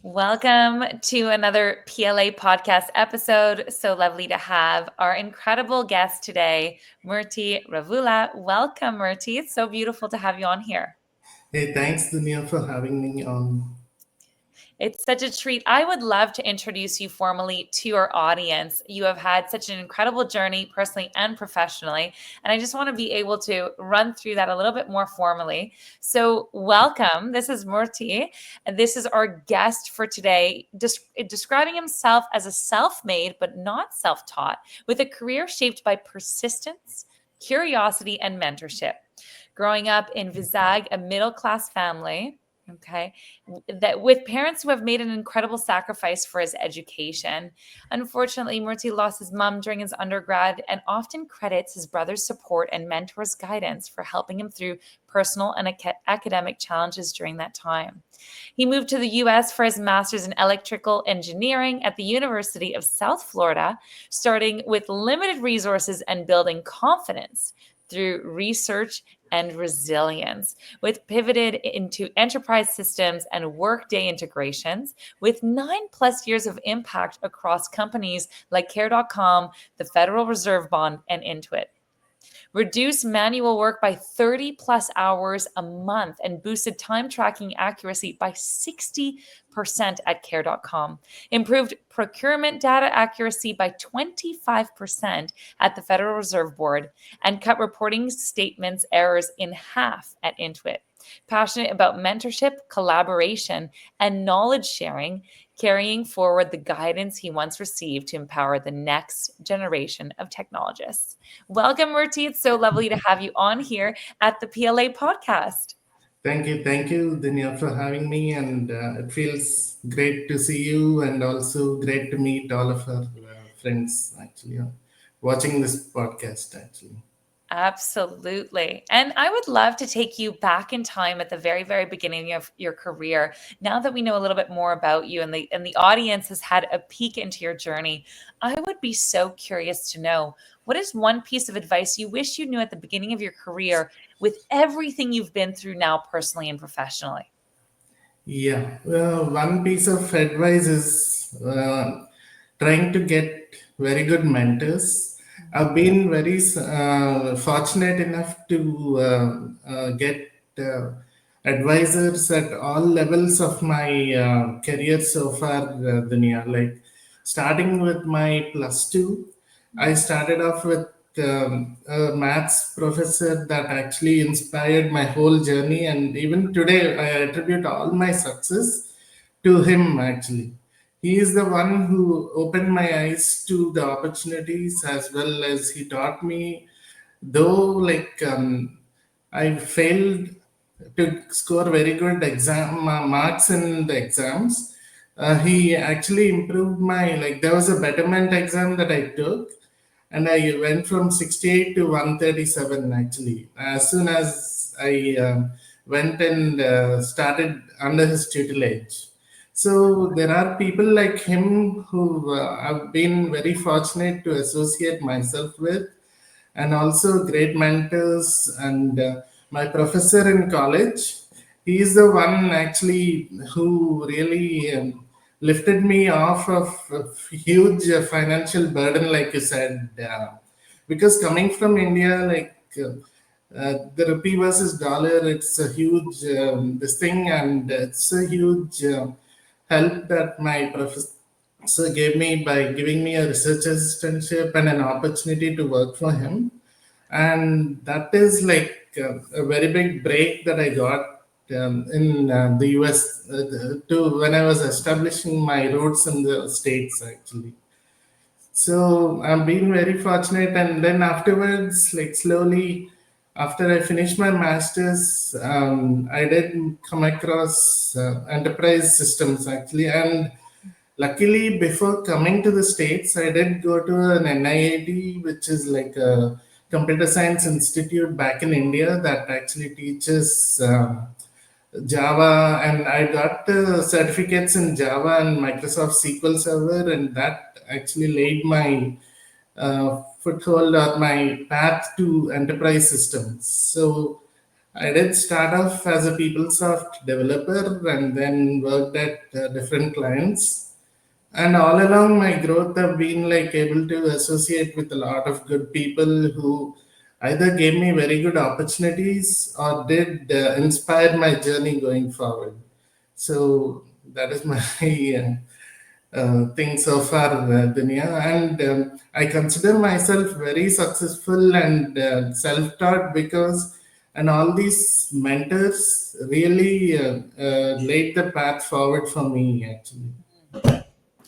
Welcome to another PLA podcast episode. So lovely to have our incredible guest today, Murty Ravula. Welcome, Murty. It's so beautiful to have you on here. Hey, thanks, Dunya, for having me on. It's such a treat. I would love to introduce you formally to our audience. You have had such an incredible journey, personally and professionally. And I just want to be able to run through that a little bit more formally. So, welcome. This is Murty. And this is our guest for today, describing himself as a self made but not self taught, with a career shaped by persistence, curiosity, and mentorship. Growing up in Vizag, a middle class family. Okay, that with parents who have made an incredible sacrifice for his education. Unfortunately, Murty lost his mom during his undergrad and often credits his brother's support and mentor's guidance for helping him through personal and academic challenges during that time. He moved to the US for his master's in electrical engineering at the University of South Florida, starting with limited resources and building confidence through research and resilience, with pivoted into enterprise systems and workday integrations, with 9+ years of impact across companies like Care.com, the Federal Reserve Bond, and Intuit. Reduced manual work by 30+ hours a month and boosted time tracking accuracy by 60% at Care.com. Improved procurement data accuracy by 25% at the Federal Reserve Board and cut reporting statements errors in half at Intuit. Passionate about mentorship, collaboration, and knowledge sharing, carrying forward the guidance he once received to empower the next generation of technologists. Welcome, Murty. It's so lovely to have you on here at the PLA podcast. Thank you, Dunya, for having me. And it feels great to see you and also great to meet all of our friends, actually, watching this podcast, actually. Absolutely. And I would love to take you back in time at the very, very beginning of your career. Now that we know a little bit more about you and the audience has had a peek into your journey, I would be so curious to know what is one piece of advice you wish you knew at the beginning of your career with everything you've been through now personally and professionally? Yeah, one piece of advice is trying to get very good mentors. I've been very fortunate enough to get advisors at all levels of my career so far, Dunya. Like starting with my plus two, I started off with a maths professor that actually inspired my whole journey, and even today, I attribute all my success to him actually. He is the one who opened my eyes to the opportunities as well as he taught me, though I failed to score very good exam marks in the exams. He actually improved my, like, there was a betterment exam that I took, and I went from 68 to 137 actually. As soon as I went and started under his tutelage. So there are people like him who I've been very fortunate to associate myself with, and also great mentors. And my professor in college, he is the one actually who really lifted me off of a huge financial burden, like you said, because coming from India, the rupee versus dollar, it's a huge this thing, and it's a huge help that my professor gave me by giving me a research assistantship and an opportunity to work for him. And that is like a very big break that I got in the US to when I was establishing my roots in the States actually. So I'm being very fortunate, and then afterwards, like slowly, after I finished my masters, I did come across enterprise systems actually, and luckily, before coming to the States, I did go to an NIIT, which is like a computer science institute back in India that actually teaches Java, and I got certificates in Java and Microsoft SQL Server, and that actually laid my foothold or my path to enterprise systems. So I did start off as a PeopleSoft developer and then worked at different clients. And all along my growth, I've been like able to associate with a lot of good people who either gave me very good opportunities or did inspire my journey going forward. So that is my thing so far, Dunya. And I consider myself very successful and self-taught because, and all these mentors really laid the path forward for me, actually.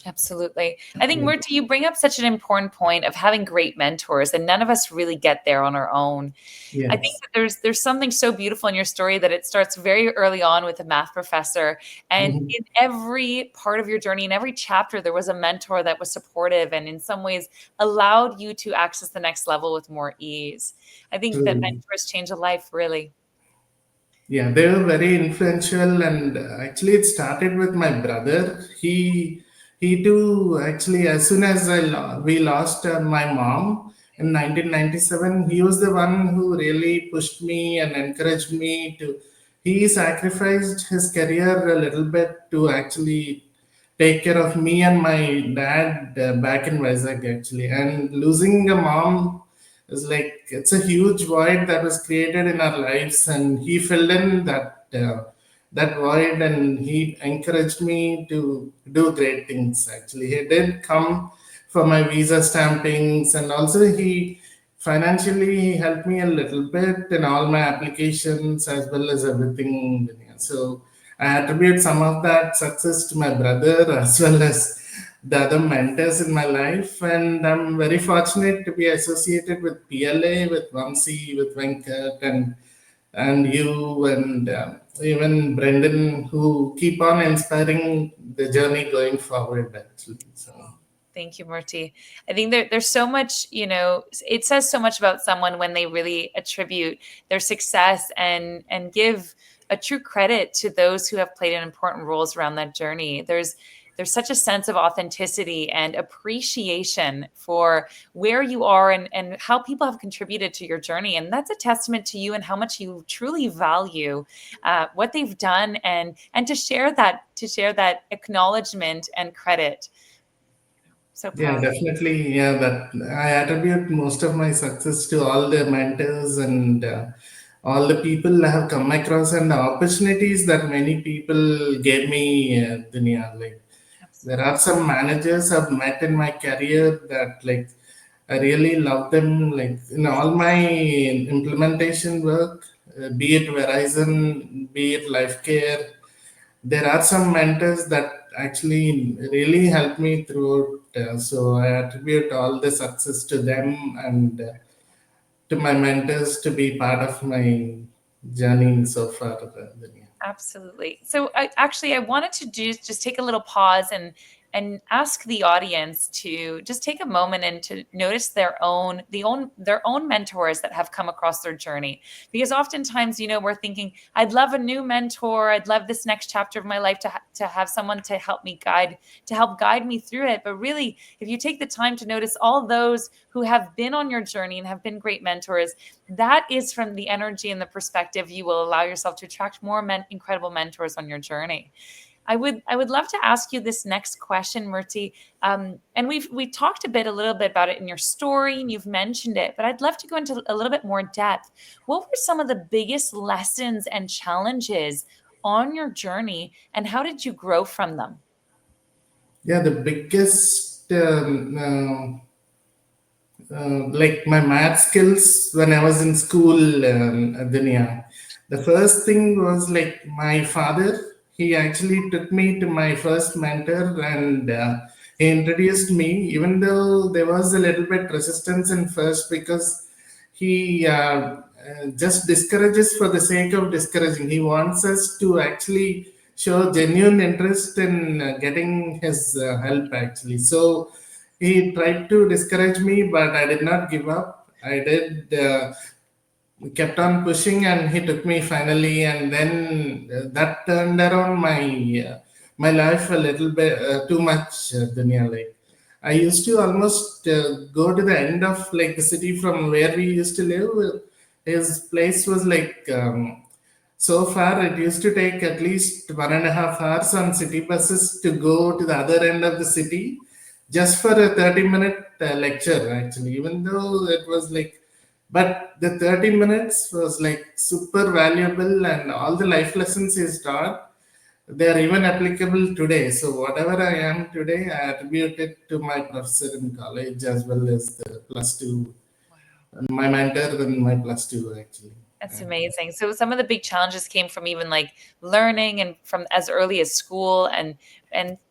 Absolutely. I think, Yeah. Murti, you bring up such an important point of having great mentors, and none of us really get there on our own. I think Yes. that there's something so beautiful in your story that it starts very early on with a math professor, and Mhm. in every part of your journey, in every chapter, there was a mentor that was supportive and in some ways allowed you to access the next level with more ease. I think that True. mentors change a life, really. Yeah, they were very influential, and actually, it started with my brother. He too actually, as soon as we lost my mom in 1997, he was the one who really pushed me and encouraged me to. He sacrificed his career a little bit to actually take care of me and my dad back in Vizag actually. And losing a mom is like it's a huge void that was created in our lives, and he filled in that void, and he encouraged me to do great things. Actually, he did come for my visa stampings, and also he helped me a little bit in all my applications as well as everything. So I attribute some of that success to my brother as well as the other mentors in my life. And I'm very fortunate to be associated with PLA, with Vamsi, with Venkat, and you, and even Brendan, who keep on inspiring the journey going forward, actually. So, Thank you, Murti. I think there's so much, it says so much about someone when they really attribute their success and give a true credit to those who have played an important roles around that journey. There's such a sense of authenticity and appreciation for where you are and how people have contributed to your journey. And that's a testament to you and how much you truly value what they've done and to share that acknowledgement and credit. So yeah, powerful. definitely. Yeah, that I attribute most of my success to all the mentors and all the people I have come across and the opportunities that many people gave me, Dunya. Like, there are some managers I've met in my career that like I really love them. Like in all my implementation work, be it Verizon, be it Life Care, there are some mentors that actually really helped me throughout. So I attribute all the success to them and to my mentors to be part of my journey so far. Dunya. Absolutely. So I wanted to just take a little pause and ask the audience to just take a moment and to notice their own mentors that have come across their journey. Because oftentimes, we're thinking, I'd love a new mentor. I'd love this next chapter of my life to have someone to help guide me through it. But really, if you take the time to notice all those who have been on your journey and have been great mentors, that is from the energy and the perspective you will allow yourself to attract more incredible mentors on your journey. I would love to ask you this next question, Murti. And we talked a little bit about it in your story, and you've mentioned it, but I'd love to go into a little bit more depth. What were some of the biggest lessons and challenges on your journey, and how did you grow from them? Yeah, the biggest like my math skills when I was in school, Dunya. The first thing was like my father. He actually took me to my first mentor and he introduced me, even though there was a little bit resistance in first because he just discourages for the sake of discouraging. He wants us to actually show genuine interest in getting his help actually. So he tried to discourage me, but I did not give up. I did kept on pushing, and he took me finally. And then that turned around my life a little bit too much, Dunya. Like I used to almost go to the end of like the city from where we used to live. his place was like so far. It used to take at least 1.5 hours on city buses to go to the other end of the city, just for a 30-minute lecture. Actually, even though it was like, but the 30 minutes was like super valuable, and all the life lessons he's taught, they are even applicable today. So whatever I am today, I attribute it to my professor in college as well as the plus two, my mentor in my plus two actually. That's amazing. So some of the big challenges came from even like learning and from as early as school, and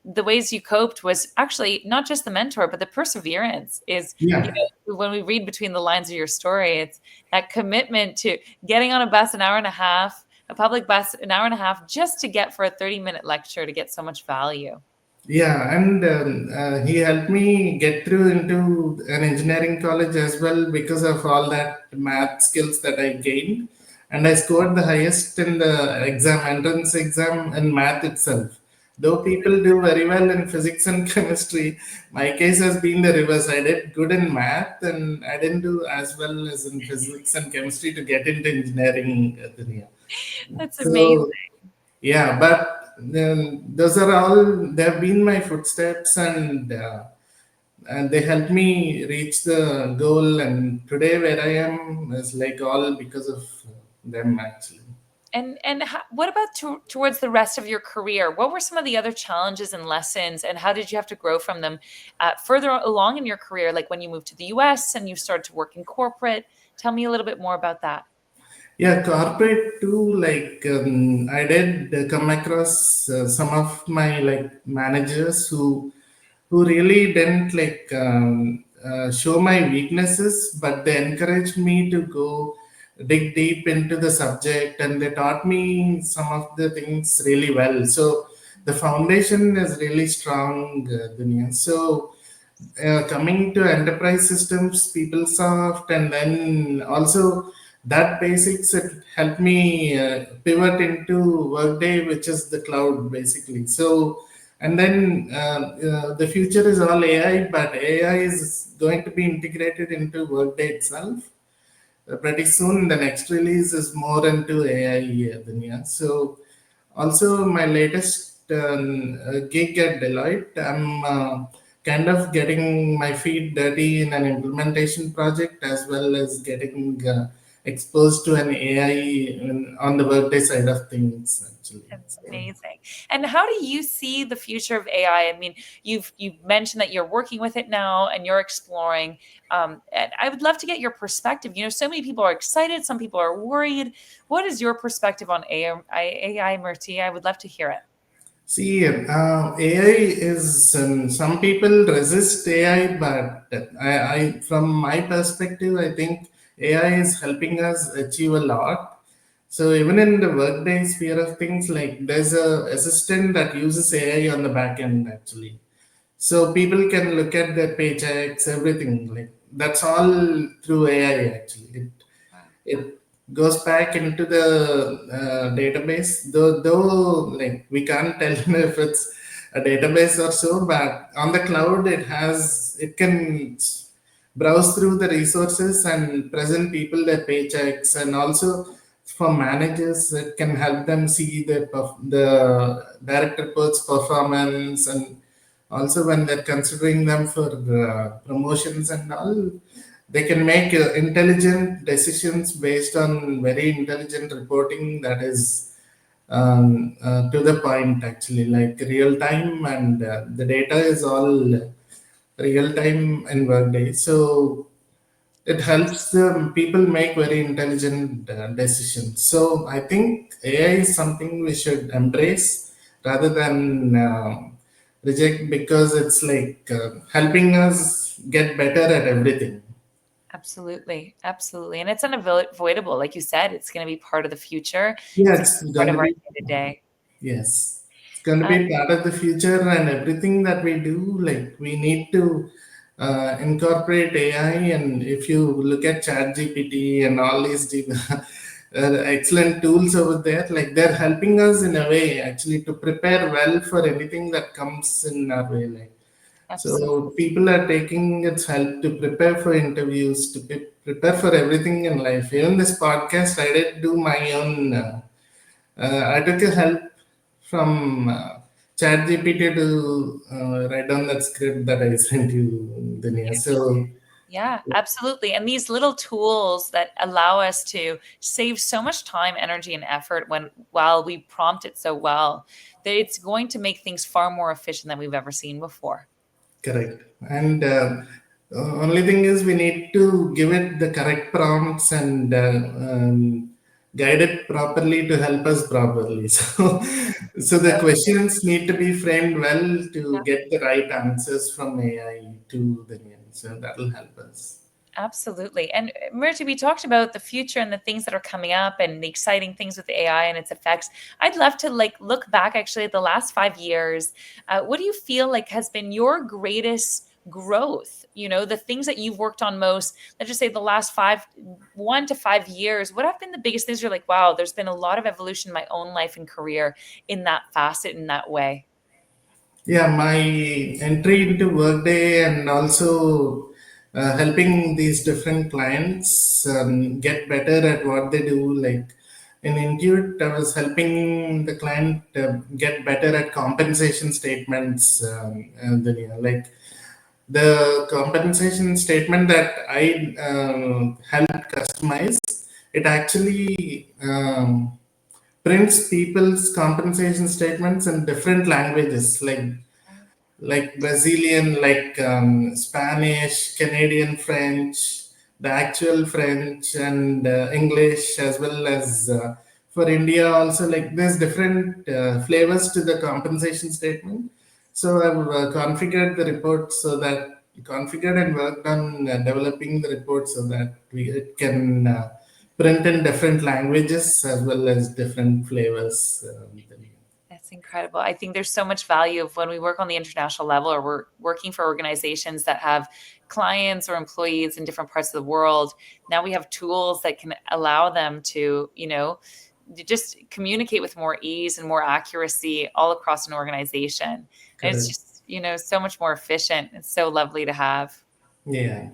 the ways you coped was actually not just the mentor, but the perseverance is, you Yeah, know, when we read between the lines of your story, it's that commitment to getting on a bus an hour and a half, a public bus an hour and a half just to get for a 30-minute lecture to get so much value. yeah, and he helped me get through into an engineering college as well because of all that math skills that I gained, and I scored the highest in the exam, entrance exam in math itself. Though people do very well in physics and chemistry, my case has been the reverse. I did good in math, and I didn't do as well as in physics and chemistry to get into engineering. Dunya. That's amazing. So yeah, but those are all, they've been my footsteps, and they helped me reach the goal. And today, where I am is like all because of them actually. And what about towards the rest of your career? What were some of the other challenges and lessons, and how did you have to grow from them further along in your career, like when you moved to the US and you started to work in corporate? Tell me a little bit more about that. Yeah, corporate too. Like I did come across some of my like managers who really didn't like show my weaknesses, but they encouraged me to go dig deep into the subject, and they taught me some of the things really well. So the foundation is really strong, Dunya. So coming to enterprise systems, PeopleSoft, and then also that basics, it helped me pivot into Workday, which is the cloud basically. So, and then the future is all AI, but AI is going to be integrated into Workday itself pretty soon. The next release is more into AI, Dunya. So also my latest gig at Deloitte, I'm kind of getting my feet dirty in an implementation project as well as getting exposed to an AI on the Workday side of things actually. So, Amazing. And how do you see the future of AI? I mean, you've mentioned that you're working with it now and you're exploring. And I would love to get your perspective. You know, so many people are excited, some people are worried. What is your perspective on AI, Murty? I would love to hear it. see, AI is, some people resist AI, but from my perspective, I think AI is helping us achieve a lot. So even in the workday sphere of things, like there's a assistant that uses AI on the back end actually. So people can look at their paychecks, everything. Like that's all through AI actually. Wow. It goes back into the database, though like we can't tell if it's a database or so, but on the cloud it can browse through the resources and present people their paychecks, and also for managers it can help them see the direct reports performance, and also when they're considering them for promotions and all, they can make intelligent decisions based on very intelligent reporting that is to the point actually, like real time, and the data is all real time in workday. So it helps the people make very intelligent decisions. So I think AI is something we should embrace rather than reject, because it's like helping us get better at everything. Absolutely. Absolutely. And it's unavoidable. Like you said, it's going to be part of the future. Yeah, It's going to it's be part going of to our be. day to day. Yes, it's going to be part of the future, and everything that we do, like we need to incorporate AI. And if you look at ChatGPT and all these excellent tools over there, like they're helping us in a way actually to prepare well for anything that comes in our way. Like Absolutely. so, people are taking its help to prepare for interviews, to prepare for everything in life. Even this podcast, I did do my own. I took a help from ChatGPT to write down that script that I sent you, Dunya. So Yeah, absolutely. And these little tools that allow us to save so much time, energy, and effort when while we prompt it so well, that it's going to make things far more efficient than we've ever seen before. correct. And only thing is we need to give it the correct prompts and guide it properly to help us properly. So the So questions need to be framed well to yeah, get the right answers from AI to the end. So that will help us. absolutely. And Murty, we talked about the future and the things that are coming up and the exciting things with AI and its effects. I'd love to like look back actually at the last 5 years. What do you feel like has been your greatest growth? You know, the things that you've worked on most, let's just say the last 1 to 5 years, what have been the biggest things you're like, wow, there's been a lot of evolution in my own life and career in that facet, in that way? Yeah, my entry into Workday and also helping these different clients get better at what they do. Like in Intuit, I was helping the client get better at compensation statements. Like the compensation statement that I helped customize, it actually prints people's compensation statements in different languages, like Brazilian, like Spanish, Canadian French, the actual French, and English, as well as for India also. Like there's different flavors to the compensation statement. So I've configured the report so that configured and worked on developing the report so that it can print in different languages as well as different flavors. That's incredible. I think there's so much value of when we work on the international level or we're working for organizations that have clients or employees in different parts of the world. Now we have tools that can allow them to, just communicate with more ease and more accuracy all across an organization. And it's Correct. just, so much more efficient. It's so lovely to have. Yeah.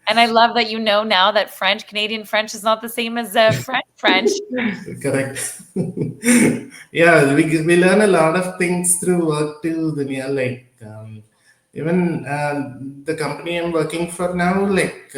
And I love that now that Canadian French is not the same as French. Correct. Yeah, we learn a lot of things through work too, Dunya. Like even the company I'm working for now, like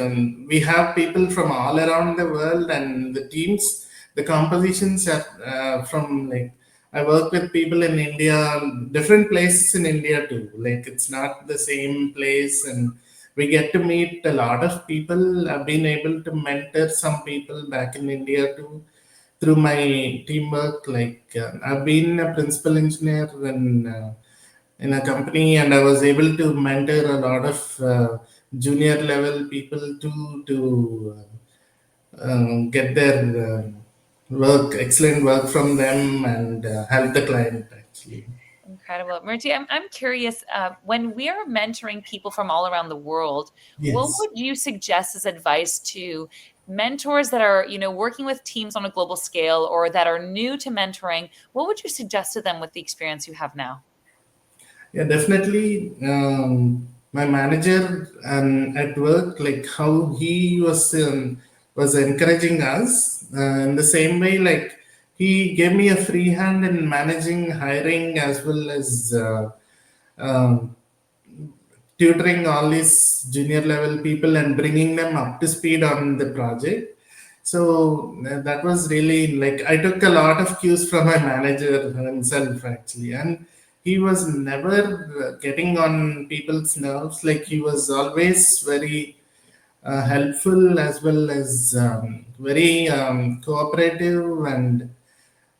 we have people from all around the world, and the teams, the compositions are from like I work with people in India, different places in India too. Like it's not the same place, and we get to meet a lot of people. I've been able to mentor some people back in India too through my teamwork. Like I've been a principal engineer in a company, and I was able to mentor a lot of junior level people to get their work, excellent work from them, and help the client actually. Incredible. Murty, I'm curious, when we are mentoring people from all around the world, what Yes. would you suggest as advice to mentors that are, working with teams on a global scale or that are new to mentoring? What would you suggest to them with the experience you have now? Yeah, definitely. My manager at work, like how he was encouraging us in the same way. Like he gave me a free hand in managing hiring as well as um, tutoring all these junior level people and bringing them up to speed on the project. So that was really like I took a lot of cues from my manager himself actually, and he was never getting on people's nerves. Like he was always very helpful as well as very cooperative, and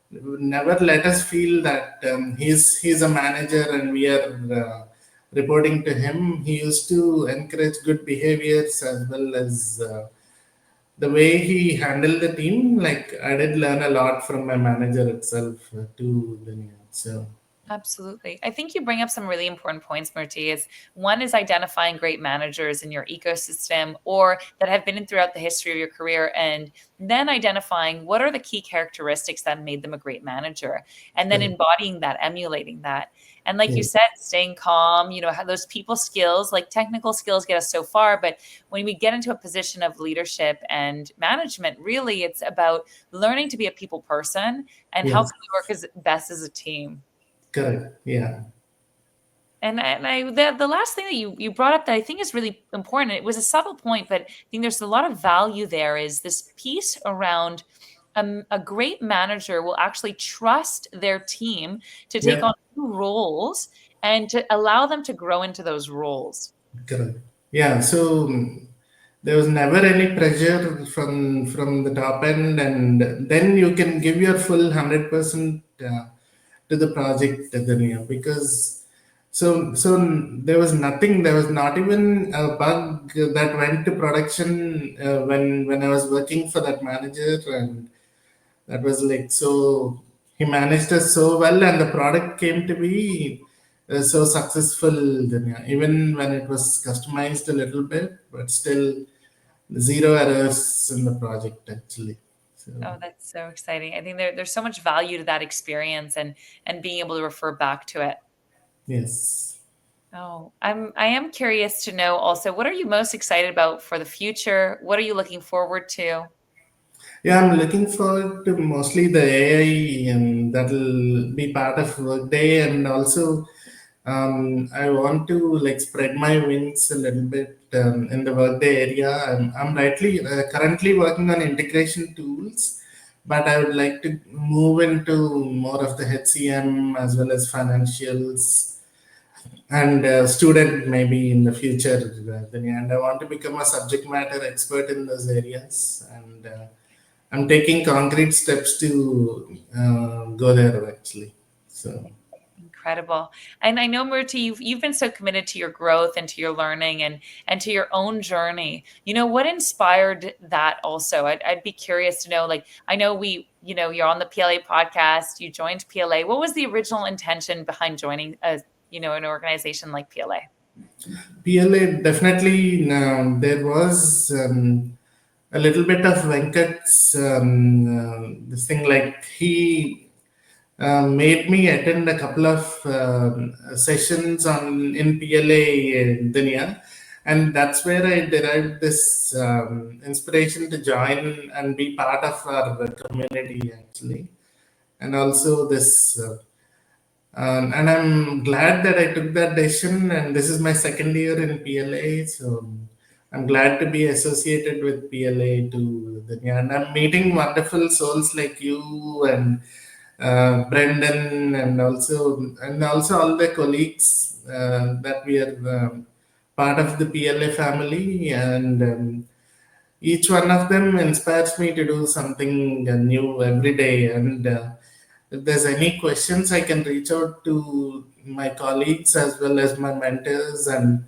never let us feel that he's a manager and we are reporting to him. He used to encourage good behaviors as well as the way he handled the team. Like I did learn a lot from my manager itself too. Daniel. So Absolutely. I think you bring up some really important points, Murti. Is one is identifying great managers in your ecosystem or that have been in throughout the history of your career, and then identifying what are the key characteristics that made them a great manager, and then Correct. embodying that, emulating that. And like you Yes, said, staying calm, how those people skills, like technical skills get us so far, but when we get into a position of leadership and management, really it's about learning to be a people person and how yes, can we work as best as a team. correct. Yeah, The last thing that you brought up that I think is really important, it was a subtle point, but I think there's a lot of value there, is this piece around a great manager will actually trust their team to take yeah, on new roles and to allow them to grow into those roles. correct. Yeah, so there was never any pressure from the top end, and then you can give your full 100% to the project, Dania, because so there was nothing. There was not even a bug that went to production when I was working for that manager, and that was like so. He managed us so well, and the product came to be so successful. Dania, even when it was customized a little bit, but still zero errors in the project actually. So Oh, that's so exciting. I think there's so much value to that experience and being able to refer back to it. yes. Oh, I am curious to know also, what are you most excited about for the future? What are you looking forward to? Yeah, I'm looking forward to mostly the AI, and that'll be part of Workday. And also, I want to like spread my wings a little bit in the Workday area. I'm rightly currently working on integration tools, but I would like to move into more of the HCM as well as financials and student maybe in the future. And I want to become a subject matter expert in those areas, and I'm taking concrete steps to go there actually. So Incredible. And I know, Murti, you've been so committed to your growth and to your learning and to your own journey. What inspired that also? I'd be curious to know, like, I know you're on the PLA podcast, you joined PLA. What was the original intention behind joining an organization like PLA? PLA definitely there was a little bit of Venkat's this thing, like he made me attend a couple of sessions on in PLA Dunya, and that's where I derived this inspiration to join and be part of our community actually, and also this. And I'm glad that I took that decision. And this is my second year in PLA, so I'm glad to be associated with PLA too. And I'm meeting wonderful souls like you and Brendan, and also all the colleagues that we are part of the PLA family, and each one of them inspires me to do something new every day. And if there's any questions, I can reach out to my colleagues as well as my mentors, and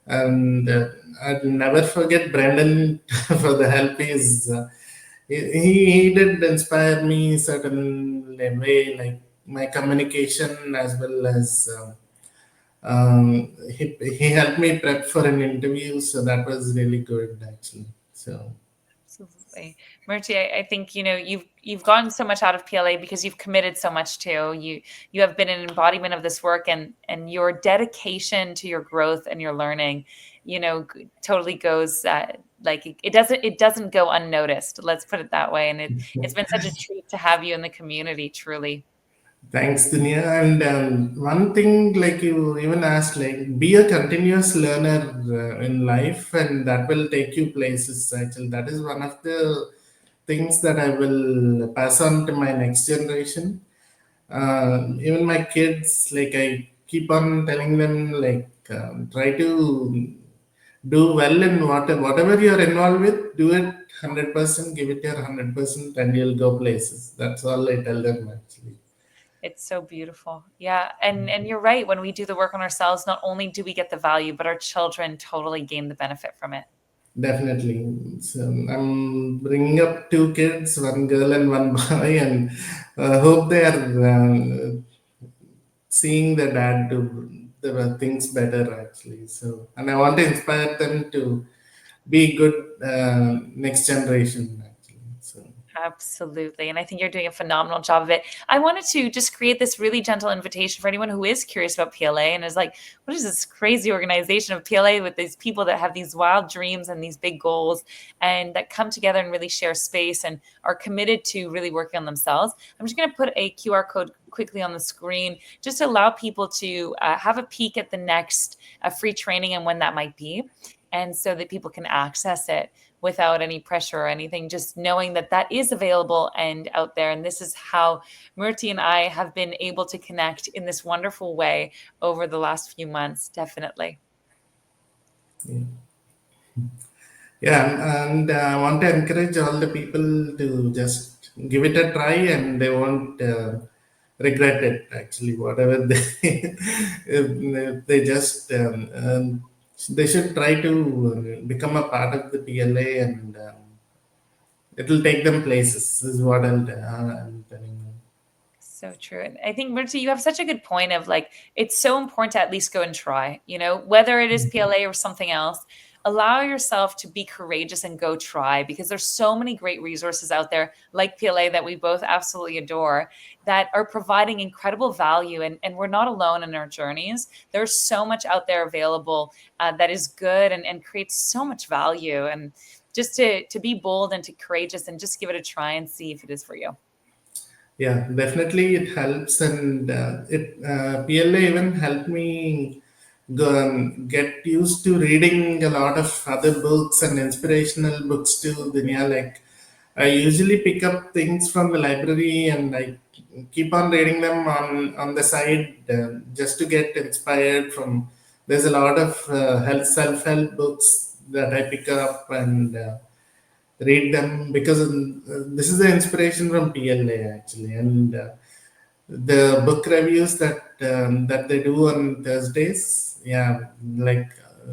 I'll never forget Brendan for the help he did inspire me certain way, like my communication as well as he helped me prep for an interview, so that was really good actually. So Absolutely. Murti, I think you've gotten so much out of PLA because you've committed so much to you have been an embodiment of this work, and your dedication to your growth and your learning, totally goes like it doesn't go unnoticed. Let's put it that way. And it's been such a treat to have you in the community, truly. thanks, Dunya. And one thing, like you even asked, like be a continuous learner in life, and that will take you places. Actually, that is one of the things that I will pass on to my next generation. Even my kids, like I keep on telling them, like try to do well in whatever you're involved with. Do it 100%. Give it your 100%, and you'll go places. That's all I tell them actually. It's so beautiful. Yeah. And you're right. When we do the work on ourselves, not only do we get the value, but our children totally gain the benefit from it. Definitely. So I'm bringing up two kids, one girl and one boy, and hope they are seeing the dad do the things better actually. So, and I want to inspire them to be good next generation actually. So, Absolutely. And I think you're doing a phenomenal job of it. I wanted to just create this really gentle invitation for anyone who is curious about PLA and is like, what is this crazy organization of PLA with these people that have these wild dreams and these big goals and that come together and really share space and are committed to really working on themselves? I'm just going to put a QR code quickly on the screen just to allow people to have a peek at the next free training and when that might be. And so that people can access it without any pressure or anything, just knowing that that is available and out there. And this is how Murty and I have been able to connect in this wonderful way over the last few months, definitely. yeah. Yeah, and I want to encourage all the people to just give it a try, and they won't regret it. Actually, whatever they if they just they should try to become a part of the PLA, and it will take them places. Is what I'm telling you. So true. And I think, Murti, you have such a good point of like, it's so important to at least go and try, whether it is PLA or something else, allow yourself to be courageous and go try because there's so many great resources out there like PLA that we both absolutely adore that are providing incredible value. And we're not alone in our journeys. There's so much out there available that is good and creates so much value. And just to be bold and to courageous and just give it a try and see if it is for you. Yeah, definitely it helps, and it PLA even helped me go and get used to reading a lot of other books and inspirational books too. Dunya, like I usually pick up things from the library and I keep on reading them on the side just to get inspired from. There's a lot of health self help books that I pick up and. Read them because this is the inspiration from PLA actually, and the book reviews that they do on Thursdays, yeah, like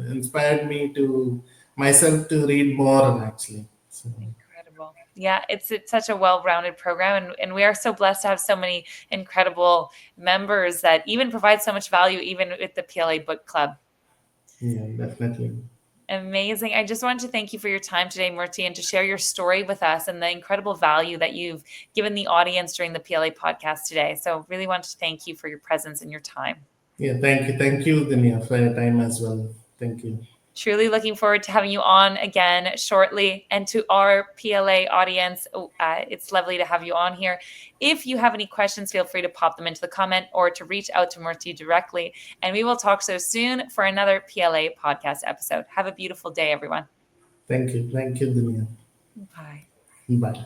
inspired me to myself to read more actually. So, Incredible. Yeah, it's such a well-rounded program and we are so blessed to have so many incredible members that even provide so much value even with the PLA book club. yeah, definitely. Amazing. I just wanted to thank you for your time today, Murti, and to share your story with us and the incredible value that you've given the audience during the PLA podcast today. So really wanted to thank you for your presence and your time. Yeah, thank you, Dinya, for your time as well. Thank you. Truly looking forward to having you on again shortly. And to our PLA audience, it's lovely to have you on here. If you have any questions, feel free to pop them into the comment or to reach out to Murti directly. And we will talk so soon for another PLA podcast episode. Have a beautiful day, everyone. Thank you, Dinya. Bye. Bye.